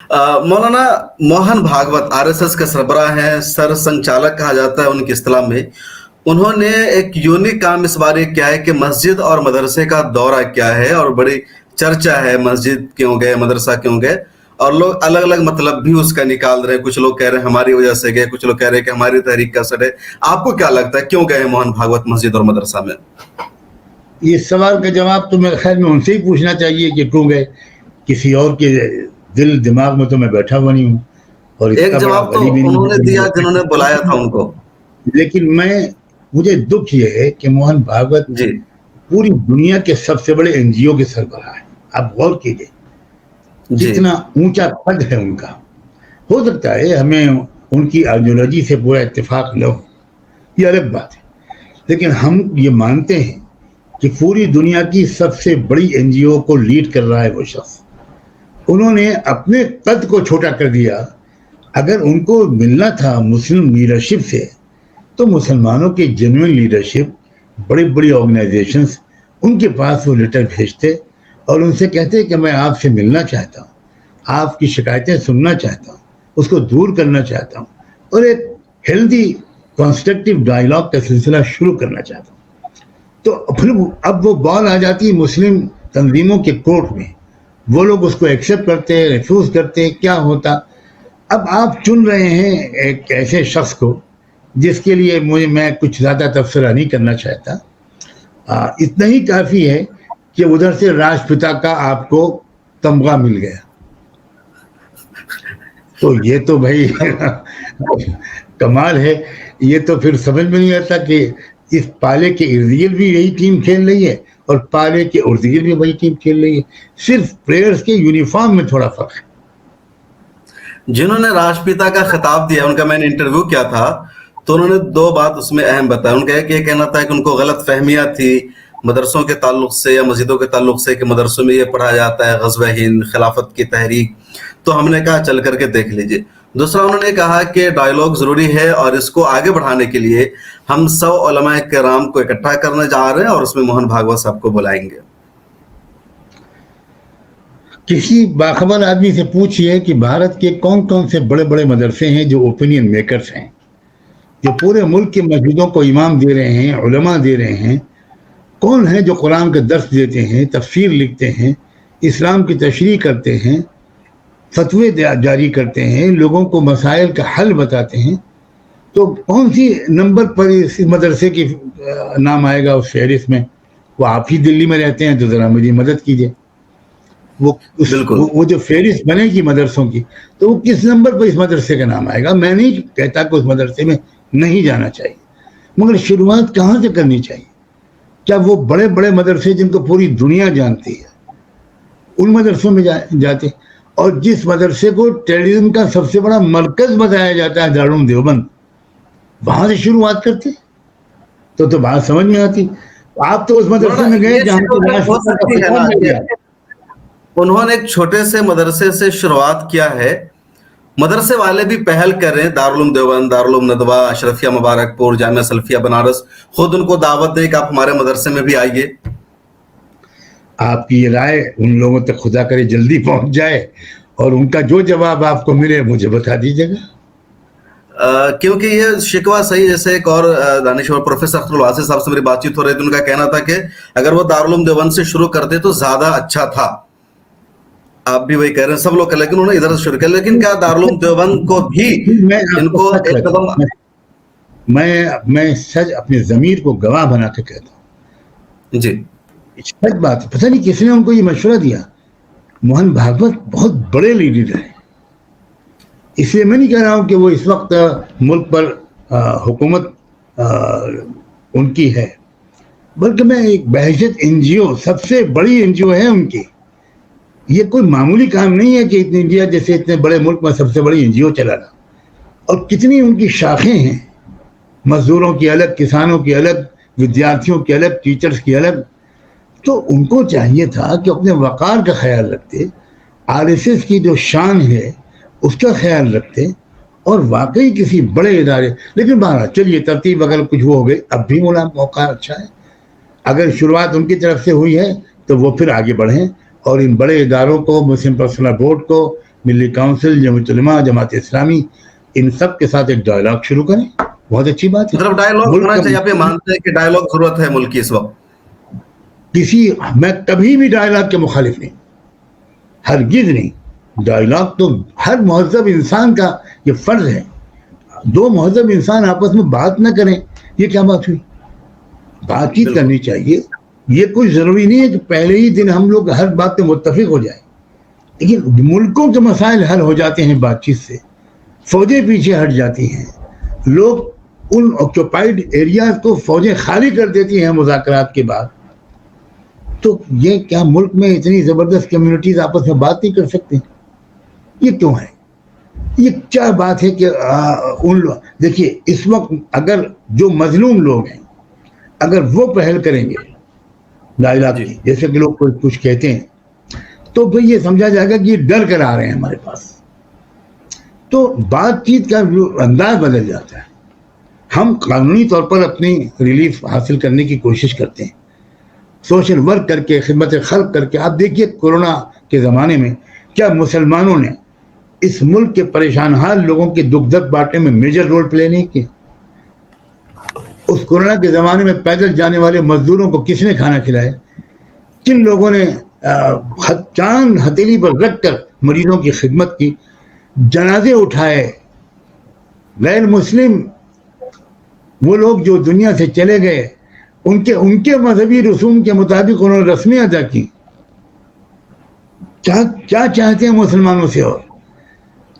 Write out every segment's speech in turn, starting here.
مولانا Mohan Bhagwat RSS کے سربراہ ہیں، سر سنچالک کہا جاتا ہے ان کی اصطلاح میں. انہوں نے ایک یونیک کام اس بارے کیا ہے کہ مسجد اور مدرسے کا دورہ کیا ہے، اور بڑی چرچا ہے مسجد کیوں گئے، مدرسہ کیوں گئے، اور لوگ الگ الگ مطلب بھی اس کا نکال رہے ہیں. کچھ لوگ کہہ رہے ہیں ہماری وجہ سے گئے، کچھ لوگ کہہ رہے ہیں کہ ہماری تحریک کا اثر ہے. آپ کو کیا لگتا ہے کیوں گئے موہن بھاگوت مسجد اور مدرسہ میں؟ یہ سوال کا جواب تو میرے خیال میں ان سے ہی پوچھنا چاہیے کہ کیوں گئے. کسی اور کے دل دماغ میں تو میں بیٹھا ہوا نہیں ہوں، اور ایک جواب تو انہوں نے دیا جنہوں نے بلایا تھا ان کو. لیکن مجھے دکھ یہ ہے کہ موہن بھاگوت جی پوری دنیا کے سب سے بڑے NGO کے سربراہ ہیں. آپ غور کیجئے کتنا اونچا قد ہے ان کا. ہو سکتا ہے ہمیں ان کی آئیڈیالوجی سے پورا اتفاق نہ ہو، یہ الگ بات ہے، لیکن ہم یہ مانتے ہیں کہ پوری دنیا کی سب سے بڑی NGO کو لیڈ کر رہا ہے وہ شخص. انہوں نے اپنے قد کو چھوٹا کر دیا. اگر ان کو ملنا تھا مسلم لیڈرشپ سے تو مسلمانوں کے جنوین لیڈرشپ، بڑی بڑی آرگنائزیشنز، ان کے پاس وہ لیٹر بھیجتے اور ان سے کہتے کہ میں آپ سے ملنا چاہتا ہوں، آپ کی شکایتیں سننا چاہتا ہوں، اس کو دور کرنا چاہتا ہوں، اور ایک ہیلدی کنسٹرکٹیو ڈائلاگ کا سلسلہ شروع کرنا چاہتا ہوں. تو پھر اب وہ بال آ جاتی مسلم تنظیموں کے کورٹ میں. وہ لوگ اس کو ایکسیپٹ کرتے، ریفیوز کرتے. کیا ہوتا؟ اب آپ چن رہے ہیں ایک ایسے شخص کو جس کے لیے میں کچھ زیادہ تبصرہ نہیں کرنا چاہتا. اتنا ہی کافی ہے کہ ادھر سے راشٹرپتا کا آپ کو تمغہ مل گیا. تو یہ تو بھائی کمال ہے. یہ تو پھر سمجھ میں نہیں آتا کہ اس پالے کے ارد گرد بھی یہی ٹیم کھیل رہی ہے اور پالے کے ارد گرد بھی وہی ٹیم کھیل رہی ہے. صرف پلیئرز کے یونیفارم میں تھوڑا فرق ہے. جنہوں نے راشٹرپتا کا خطاب دیا، ان کا میں نے انٹرویو کیا تھا، تو انہوں نے دو بات اس میں اہم بتایا. ان کا یہ کہنا تھا کہ ان کو غلط فہمیاں تھی مدرسوں کے تعلق سے یا مسجدوں کے تعلق سے کہ مدرسوں میں یہ پڑھا جاتا ہے غزوہ ہند، خلافت کی تحریک. تو ہم نے کہا چل کر کے دیکھ لیجئے. دوسرا انہوں نے کہا کہ ڈائیلاگ ضروری ہے اور اس کو آگے بڑھانے کے لیے ہم 100 علماء کرام کو اکٹھا کرنے جا رہے ہیں اور اس میں موہن بھاگوت صاحب کو بلائیں گے. کسی باخبر آدمی سے پوچھئے کہ بھارت کے کون کون سے بڑے بڑے مدرسے ہیں جو اوپینین میکرز ہیں، جو پورے ملک کے مسجدوں کو امام دے رہے ہیں، علماء دے رہے ہیں. کون ہیں جو قرآن کا درس دیتے ہیں، تفسیر لکھتے ہیں، اسلام کی تشریح کرتے ہیں، فتوے جاری کرتے ہیں، لوگوں کو مسائل کا حل بتاتے ہیں. تو کون سی نمبر پر اس مدرسے کی نام آئے گا اس فہرست میں؟ وہ آپ ہی دلی میں رہتے ہیں تو ذرا میری مدد کیجیے. وہ جو فہرست بنے گی مدرسوں کی تو وہ کس نمبر پر اس مدرسے کا نام آئے گا؟ میں نہیں کہتا کہ اس مدرسے میں نہیں جانا چاہیے، مگر شروعات کہاں سے کرنی چاہیے؟ کیا وہ بڑے بڑے مدرسے جن کو پوری دنیا جانتی ہے ان مدرسوں میں جاتے، اور جس مدرسے کو ٹیررزم کا سب سے بڑا مرکز بتایا جاتا ہے دارالعلوم دیوبند، وہاں سے شروعات کرتے تو بات سمجھ میں آتی. آپ تو اس مدرسے میں گئے جہاں انہوں نے ایک چھوٹے سے مدرسے سے شروعات کیا ہے. مدرسے والے بھی پہل کر رہے ہیں، دارالعلوم دیوبند، دارالعلوم ندوہ، اشرفیہ مبارک پور، جامعہ سلفیہ بنارس خود ان کو دعوت دیں کہ آپ ہمارے مدرسے میں بھی آئیے. آپ کی یہ رائے ان لوگوں تک خدا کرے جلدی پہنچ جائے اور ان کا جو جواب آپ کو ملے مجھے بتا دیجیے گا. کیونکہ یہ شکوہ صحیح، جیسے ایک اور دانشور پروفیسر اختر الواسع صاحب سے میری بات چیت ہو رہی تھی، ان کا کہنا تھا کہ اگر وہ دارالعلوم دیوبند سے شروع کرتے تو زیادہ اچھا تھا. آپ بھی وہی کہہ رہے ہیں سب لوگ، لیکن انہوں نے ادھر سے شروع کیا. لیکن کیا دارالعلوم دیوبند کو بھی ان کو ایک قدم، میں سچ اپنے ضمیر کو گواہ بنا کے کہتا ہوں، جی سچ بات ہے. پتہ نہیں کس نے ان کو یہ مشورہ دیا. موہن بھاگوت بہت بڑے لیڈر ہیں، اس لیے میں نہیں کہہ رہا ہوں کہ وہ اس وقت ملک پر حکومت ان کی ہے، بلکہ میں ایک بحیثیت NGO، سب سے بڑی NGO ہے ان کی. یہ کوئی معمولی کام نہیں ہے کہ انڈیا جیسے اتنے بڑے ملک میں سب سے بڑی NGO چلانا. اور کتنی ان کی شاخیں ہیں، مزدوروں کی الگ، کسانوں کی الگ، ودیارتھیوں کی الگ، ٹیچرز کی الگ. تو ان کو چاہیے تھا کہ اپنے وقار کا خیال رکھتے، RSS کی جو شان ہے اس کا خیال رکھتے، اور واقعی کسی بڑے ادارے. لیکن بہرحال چلیے ترتیب اگر کچھ وہ ہو گئی، اب بھی موقع اچھا ہے. اگر شروعات ان کی طرف سے ہوئی ہے تو وہ پھر آگے بڑھیں اور ان بڑے اداروں کو، مسلم پرسنل بورڈ کو، ملی کونسل، جمعیت علماء، جماعت اسلامی، ان سب کے ساتھ ایک ڈائلاگ شروع کریں. بہت اچھی بات ہے. مطلب ڈائیلاگ ہونا چاہیے. آپ یہ مانتے ہیں کہ ڈائیلاگ ضرورت ہے ملک کی اس وقت؟ میں کبھی بھی ڈائلاگ کے مخالف نہیں، ہرگز نہیں. ڈائلاگ تو ہر مہذب انسان کا یہ فرض ہے. دو مہذب انسان آپس میں بات نہ کریں، یہ کیا بات ہوئی؟ بات چیت کرنی چاہیے. یہ کوئی ضروری نہیں ہے کہ پہلے ہی دن ہم لوگ ہر بات پہ متفق ہو جائیں، لیکن ملکوں کے مسائل حل ہو جاتے ہیں بات چیت سے. فوجیں پیچھے ہٹ جاتی ہیں، لوگ ان آکوپائڈ ایریاز کو فوجیں خالی کر دیتی ہیں مذاکرات کے بعد. تو یہ کیا ملک میں اتنی زبردست کمیونٹیز آپس میں بات نہیں کر سکتے؟ یہ کیوں ہے؟ یہ کیا بات ہے کہ دیکھیے اس وقت اگر جو مظلوم لوگ ہیں اگر وہ پہل کریں گے ڈائلاگ کی، جیسے کہ لوگ کچھ کہتے ہیں، تو پھر یہ سمجھا جائے گا کہ یہ ڈر کر آ رہے ہیں ہمارے پاس. تو بات چیت کا انداز بدل جاتا ہے. ہم قانونی طور پر اپنی ریلیف حاصل کرنے کی کوشش کرتے ہیں، سوشل ورک کر کے، خدمت خلق کر کے. آپ دیکھیے کورونا کے زمانے میں کیا مسلمانوں نے اس ملک کے پریشان حال لوگوں کے دکھ درد بانٹنے میں میجر رول پلے نہیں کیا. اس کورونا کے زمانے میں پیدل جانے والے مزدوروں کو کس نے کھانا کھلایا؟ کن لوگوں نے چاند ہتھیلی پر رکھ کر مریضوں کی خدمت کی، جنازے اٹھائے؟ غیر مسلم وہ لوگ جو دنیا سے چلے گئے، ان کے مذہبی رسوم کے مطابق انہوں نے رسمیں ادا کی. کیا چاہتے ہیں مسلمانوں سے؟ اور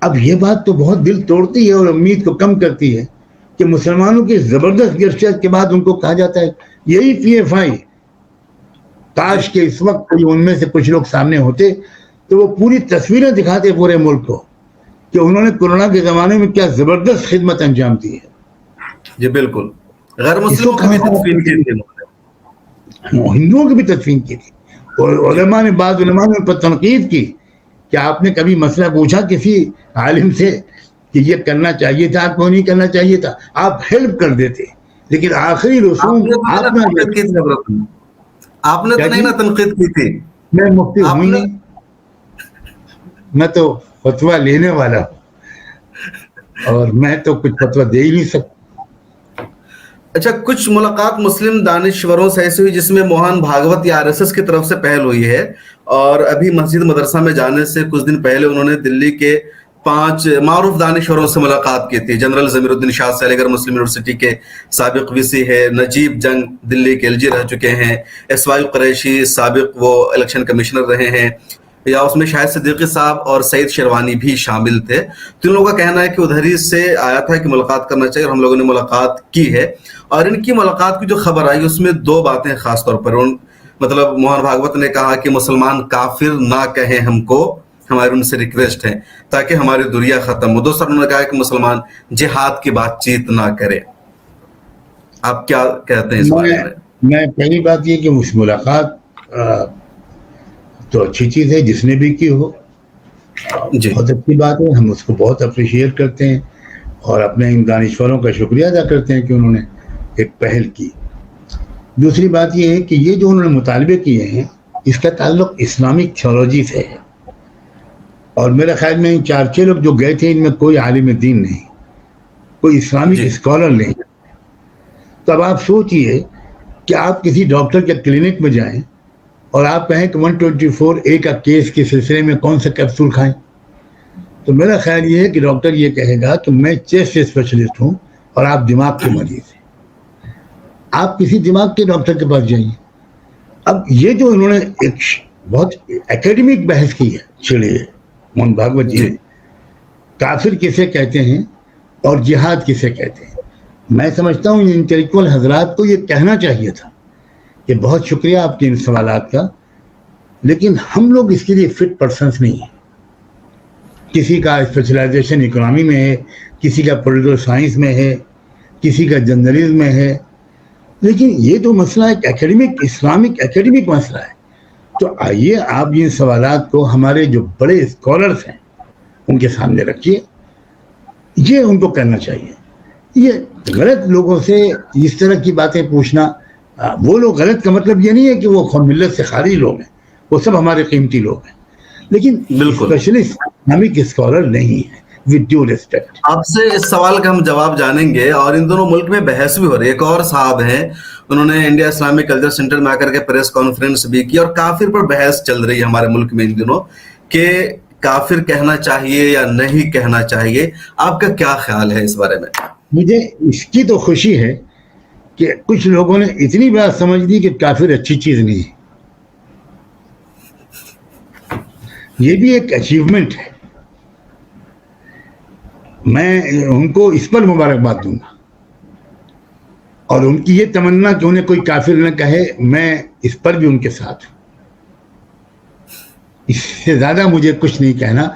اب یہ بات تو بہت دل توڑتی ہے اور امید کو کم کرتی ہے کہ مسلمانوں کی زبردست گرشت کے بعد ان کو کہا جاتا ہے یہی پی ایف آئی. کاش کہ اس وقت ان میں سے کچھ لوگ سامنے ہوتے تو وہ پوری تصویریں دکھاتے پورے ملک کو کہ انہوں نے کورونا کے زمانے میں کیا زبردست خدمت انجام دی ہے. جی بالکل. غیر مسلموں کی بھی تدفین کی تھی، ہندوؤں کی بھی تدفین کی تھی. اور بعض علماء نے پر تنقید کی کہ آپ نے کبھی مسئلہ پوچھا کسی عالم سے کہ یہ کرنا چاہیے تھا، آپ کو نہیں کرنا چاہیے تھا؟ آپ ہیلپ کر دیتے، لیکن آخری رسوم آپ نے تو نہیں نا تنقید کی تھی. میں مفتی ہوں ہی نہیں، میں تو فتویٰ لینے والا ہوں اور میں تو کچھ فتویٰ دے ہی نہیں سکتا. اچھا، کچھ ملاقات مسلم دانشوروں سے ایسی ہوئی جس میں موہن بھاگوت یا RSS کی طرف سے پہل ہوئی ہے، اور ابھی مسجد مدرسہ میں جانے سے کچھ دن پہلے انہوں نے دلی کے 5 معروف دانشوروں سے ملاقات کی تھی. جنرل ضمیر الدین شاہ سے علی گڑھ مسلم یونیورسٹی کے سابق VC ہے، نجیب جنگ دلی کے LG رہ چکے ہیں، اسماعیل قریشی سابق وہ الیکشن کمشنر رہے ہیں، یا اس میں شاہد صدیقی صاحب اور سعید شیروانی بھی شامل تھے. تو ان لوگوں کا کہنا ہے کہ ادھر ہی سے آیا تھا کہ ملاقات کرنا چاہیے، اور ہم لوگوں نے ملاقات کی ہے. اور ان کی ملاقات کی جو خبر آئی اس میں 2 باتیں خاص طور پر مطلب موہن بھاگوت نے کہا کہ مسلمان کافر نہ کہیں ہم کو، ہماری ان سے ریکویسٹ ہے تاکہ ہماری دنیا ختم ہو. دوسرا انہوں نے کہا کہ مسلمان جہاد کی بات چیت نہ کرے. آپ کیا کہتے ہیں اس بارے میں؟ میں پہلی بات یہ کہ اس ملاقات تو اچھی چیز ہے، جس نے بھی کی ہو بہت اچھی بات ہے، ہم اس کو بہت اپریشیٹ کرتے ہیں اور اپنے ان دانشوروں کا شکریہ ادا کرتے ہیں کہ انہوں نے ایک پہل کی. دوسری بات یہ ہے کہ یہ جو انہوں نے مطالبے کیے ہیں اس کا تعلق اسلامک تھیولوجی سے ہے، اور میرے خیال میں 4-6 لوگ جو گئے تھے ان میں کوئی عالم دین نہیں، کوئی اسلامک اسکالر نہیں. تو اب آپ سوچئے کہ آپ کسی ڈاکٹر کے کلینک میں جائیں اور آپ کہیں کہ 124A کا کیس کے سلسلے میں کون سا کیپسول کھائیں، تو میرا خیال یہ ہے کہ ڈاکٹر یہ کہے گا کہ میں چیسٹ اسپیشلسٹ ہوں اور آپ دماغ کے مریض ہیں، آپ کسی دماغ کے ڈاکٹر کے پاس جائیے. اب یہ جو انہوں نے ایک بہت اکیڈمک بحث کی ہے چھڑے موہن بھاگوت جی نے، کافر کسے کہتے ہیں اور جہاد کسے کہتے ہیں. میں سمجھتا ہوں انٹلیکچوئل حضرات کو یہ کہنا چاہیے تھا کہ بہت شکریہ آپ کے ان سوالات کا، لیکن ہم لوگ اس کے لیے فٹ پرسنس نہیں ہیں. کسی کا اسپیشلائزیشن اکنامی میں ہے، کسی کا پولیٹیکل سائنس میں ہے، کسی کا جرنلزم میں ہے، لیکن یہ تو مسئلہ ایک ایکیڈمک اسلامک ایکیڈمک مسئلہ ہے. تو آئیے آپ ان سوالات کو ہمارے جو بڑے اسکالرس ہیں ان کے سامنے رکھیے، یہ ان کو کرنا چاہیے. یہ غلط لوگوں سے اس طرح کی باتیں پوچھنا، وہ لوگ غلط کا مطلب یہ نہیں ہے کہ وہ ملت سے خارج لوگ ہیں، وہ سب ہمارے قیمتی لوگ ہیں، لیکن بالکل اسپیشلسٹ اسلامک اسکالر نہیں ہے. With due respect. آپ سے اس سوال کا ہم جواب جانیں گے. اور ان دونوں ملک میں بحث بھی ہو رہی ہے. ایک اور صاحب ہیں, انہوں نے انڈیا اسلامک کلچر سینٹر میں آ کر کے پریس کانفرنس بھی کی, اور کافر پر بحث چل رہی ہے ہمارے ملک میں ان دنوں کہ کافر کہنا چاہیے یا نہیں کہنا چاہیے. آپ کا کیا خیال ہے اس بارے میں؟ مجھے اس کی تو خوشی ہے کہ کچھ لوگوں نے اتنی بات سمجھ لی کہ کافر اچھی چیز نہیں ہے. یہ بھی ایک اچیومنٹ ہے. میں ان کو اس پر مبارکباد دوں گا, اور ان کی یہ تمنا کہ انہیں کوئی کافر نہ کہے, میں اس پر بھی ان کے ساتھ ہوں. اس سے زیادہ مجھے کچھ نہیں کہنا.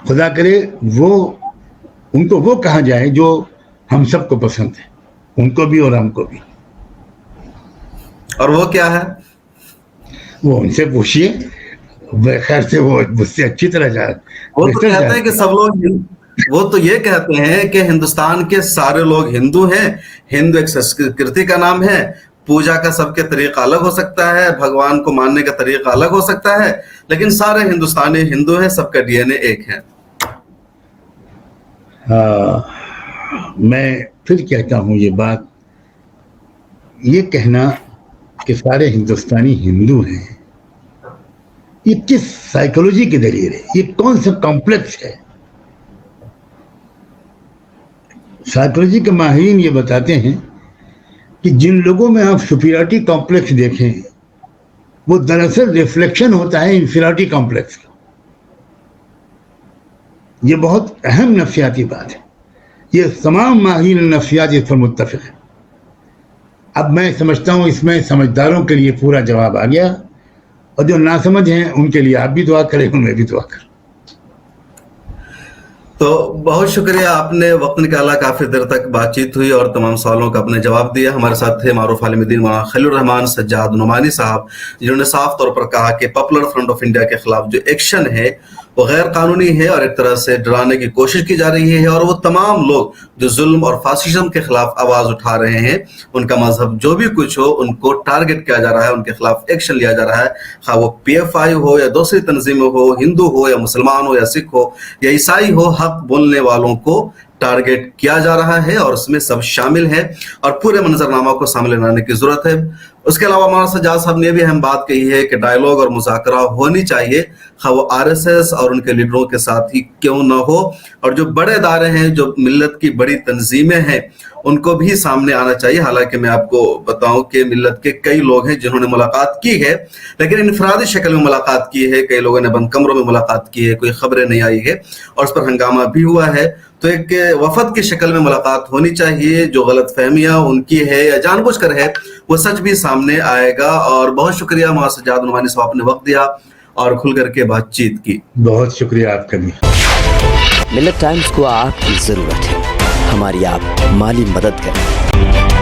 خدا کرے ان کو وہ کہا جائے جو ہم سب کو پسند ہے, ان کو بھی اور ہم کو بھی. اور وہ کیا ہے؟ وہ ان سے پوچھیے, خیر سے وہ مجھ سے اچھی طرح وہ تو کہتے ہیں کہ سب لوگ, وہ تو یہ کہتے ہیں کہ ہندوستان کے سارے لوگ ہندو ہیں, ہندو ایک سنسکرتی کا نام ہے, پوجا کا سب کے طریقہ الگ ہو سکتا ہے, بھگوان کو ماننے کا طریقہ الگ ہو سکتا ہے, لیکن سارے ہندوستانی ہندو ہیں, سب کا ڈی این اے ایک ہے. میں پھر کہتا ہوں یہ بات, یہ کہنا کہ سارے ہندوستانی ہندو ہیں, یہ کس سائیکولوجی کی دلیل ہے؟ یہ کون سا کمپلیکس ہے؟ سائیکولوجی کے ماہرین یہ بتاتے ہیں کہ جن لوگوں میں آپ سپیریورٹی کمپلیکس دیکھیں, وہ دراصل ریفلیکشن ہوتا ہے انفیریورٹی کمپلیکس کا. یہ بہت اہم نفسیاتی بات ہے. یہ تمام ماہرین نفسیات اس پر متفق ہیں. اب میں سمجھتا ہوں اس میں سمجھداروں کے لیے پورا جواب آ گیا, اور جو ناسمجھ ہیں ان کے لیے آپ بھی دعا کریں, میں بھی دعا کروں. تو بہت شکریہ, آپ نے وقت نکالا, کافی دیر تک بات چیت ہوئی اور تمام سوالوں کا اپنے جواب دیا. ہمارے ساتھ تھے معروف عالم دین مولانا خلیل الرحمان سجاد نعمانی صاحب, جنہوں نے صاف طور پر کہا کہ پاپولر فرنٹ آف انڈیا کے خلاف جو ایکشن ہے وہ غیر قانونی ہے اور ایک طرح سے ڈرانے کی کوشش کی جا رہی ہے, اور وہ تمام لوگ جو ظلم اور فاشزم کے خلاف آواز اٹھا رہے ہیں, ان کا مذہب جو بھی کچھ ہو, ان کو ٹارگٹ کیا جا رہا ہے, ان کے خلاف ایکشن لیا جا رہا ہے, خواہ وہ پی ایف آئی ہو یا دوسری تنظیمیں ہو, ہندو ہو یا مسلمان ہو یا سکھ ہو یا عیسائی ہو, حق بولنے والوں کو ٹارگٹ کیا جا رہا ہے, اور اس میں سب شامل ہے, اور پورے منظرنامہ کو سامنے لانے کی ضرورت ہے. اس کے علاوہ مولانا سجاد صاحب نے بھی اہم بات کہی ہے کہ ڈائیلاگ اور مذاکرہ ہونی چاہیے, خواہ وہ آر ایس ایس اور ان کے لیڈروں کے ساتھ ہی کیوں نہ ہو, اور جو بڑے ادارے ہیں, جو ملت کی بڑی تنظیمیں ہیں, ان کو بھی سامنے آنا چاہیے. حالانکہ میں آپ کو بتاؤں کہ ملت کے کئی لوگ ہیں جنہوں نے ملاقات کی ہے, لیکن انفرادی شکل میں ملاقات کی ہے, کئی لوگوں نے بند کمروں میں ملاقات کی ہے, کوئی خبریں نہیں آئی ہے, اور اس پر ہنگامہ بھی ہوا ہے. تو ایک وفد کی شکل میں ملاقات ہونی چاہیے. جو غلط فہمیاں ان کی ہے یا جان بوجھ کر ہے, وہ سچ بھی سامنے آئے گا. اور بہت شکریہ مولانا سجاد نعمانی صاحب نے وقت دیا اور کھل کر کے بات چیت کی. بہت شکریہ آپ کا بھی. ملت ٹائمز کو آپ کی ضرورت ہے, ہماری آپ مالی مدد کریں.